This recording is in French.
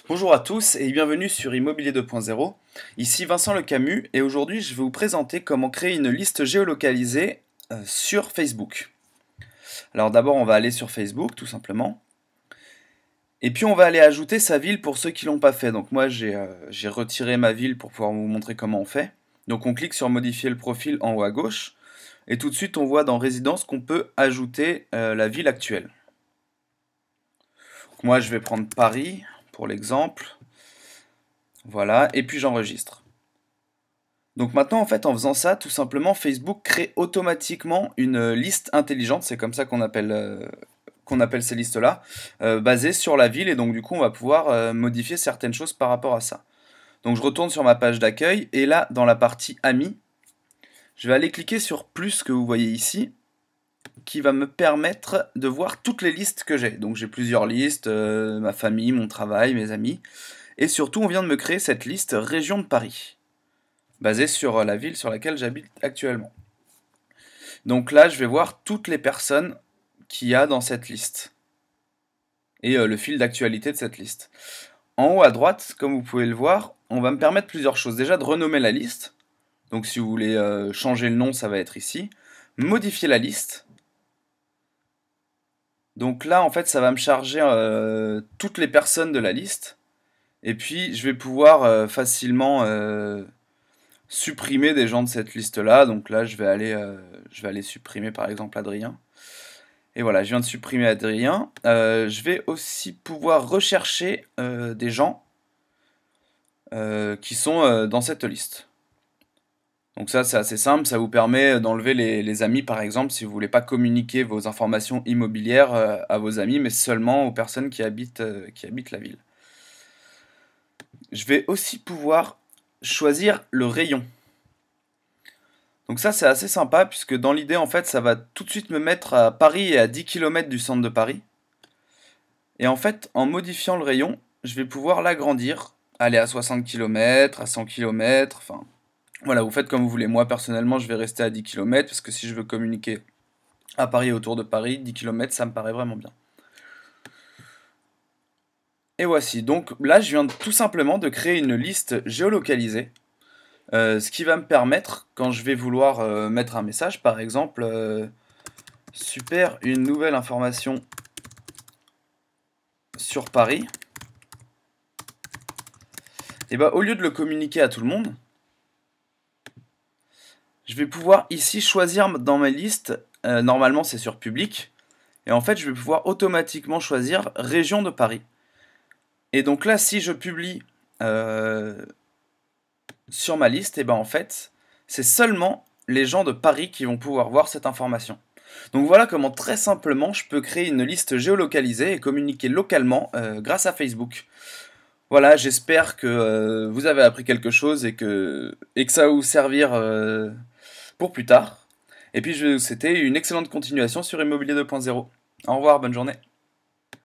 Bonjour à tous et bienvenue sur Immobilier 2.0. Ici Vincent Le Camus et aujourd'hui je vais vous présenter comment créer une liste géolocalisée sur Facebook. Alors d'abord on va aller sur Facebook tout simplement et puis on va aller ajouter sa ville pour ceux qui l'ont pas fait. Donc moi j'ai retiré ma ville pour pouvoir vous montrer comment on fait. Donc on clique sur modifier le profil en haut à gauche et tout de suite on voit dans résidence qu'on peut ajouter la ville actuelle. Donc moi je vais prendre Paris pour l'exemple. Voilà, et puis j'enregistre. Donc maintenant, en fait, en faisant ça, tout simplement, Facebook crée automatiquement une liste intelligente, c'est comme ça qu'on appelle ces listes-là, basée sur la ville, et donc du coup, on va pouvoir modifier certaines choses par rapport à ça. Donc je retourne sur ma page d'accueil, et là, dans la partie Amis, je vais aller cliquer sur plus que vous voyez ici, qui va me permettre de voir toutes les listes que j'ai. Donc j'ai plusieurs listes, ma famille, mon travail, mes amis, et surtout, on vient de me créer cette liste Région de Paris, basée sur la ville sur laquelle j'habite actuellement. Donc là, je vais voir toutes les personnes qu'il y a dans cette liste et le fil d'actualité de cette liste. En haut à droite, comme vous pouvez le voir, on va me permettre plusieurs choses. Déjà de renommer la liste. Donc si vous voulez changer le nom, ça va être ici. Modifier la liste. Donc là, en fait, ça va me charger toutes les personnes de la liste. Et puis, je vais pouvoir facilement supprimer des gens de cette liste-là. Donc là, je vais aller supprimer par exemple Adrien. Et voilà, je viens de supprimer Adrien. Je vais aussi pouvoir rechercher des gens qui sont dans cette liste. Donc ça, c'est assez simple. Ça vous permet d'enlever les amis, par exemple, si vous voulez pas communiquer vos informations immobilières à vos amis, mais seulement aux personnes qui habitent la ville. Je vais aussi pouvoir choisir le rayon. Donc ça c'est assez sympa puisque dans l'idée en fait ça va tout de suite me mettre à Paris et à 10 km du centre de Paris. Et en fait en modifiant le rayon je vais pouvoir l'agrandir, aller à 60 km, à 100 km, enfin voilà vous faites comme vous voulez. Moi personnellement je vais rester à 10 km parce que si je veux communiquer à Paris et autour de Paris, 10 km ça me paraît vraiment bien. Et voici, donc là je viens tout simplement de créer une liste géolocalisée. Ce qui va me permettre, quand je vais vouloir mettre un message, par exemple, super, une nouvelle information sur Paris, et bah au lieu de le communiquer à tout le monde, je vais pouvoir ici choisir dans mes listes, normalement c'est sur public, et en fait je vais pouvoir automatiquement choisir région de Paris. Et donc là, si je publie sur ma liste, et ben en fait, c'est seulement les gens de Paris qui vont pouvoir voir cette information. Donc voilà comment très simplement je peux créer une liste géolocalisée et communiquer localement grâce à Facebook. Voilà, j'espère que vous avez appris quelque chose et que ça va vous servir pour plus tard. Et puis je vais vous souhaiter une excellente continuation sur Immobilier 2.0. Au revoir, bonne journée.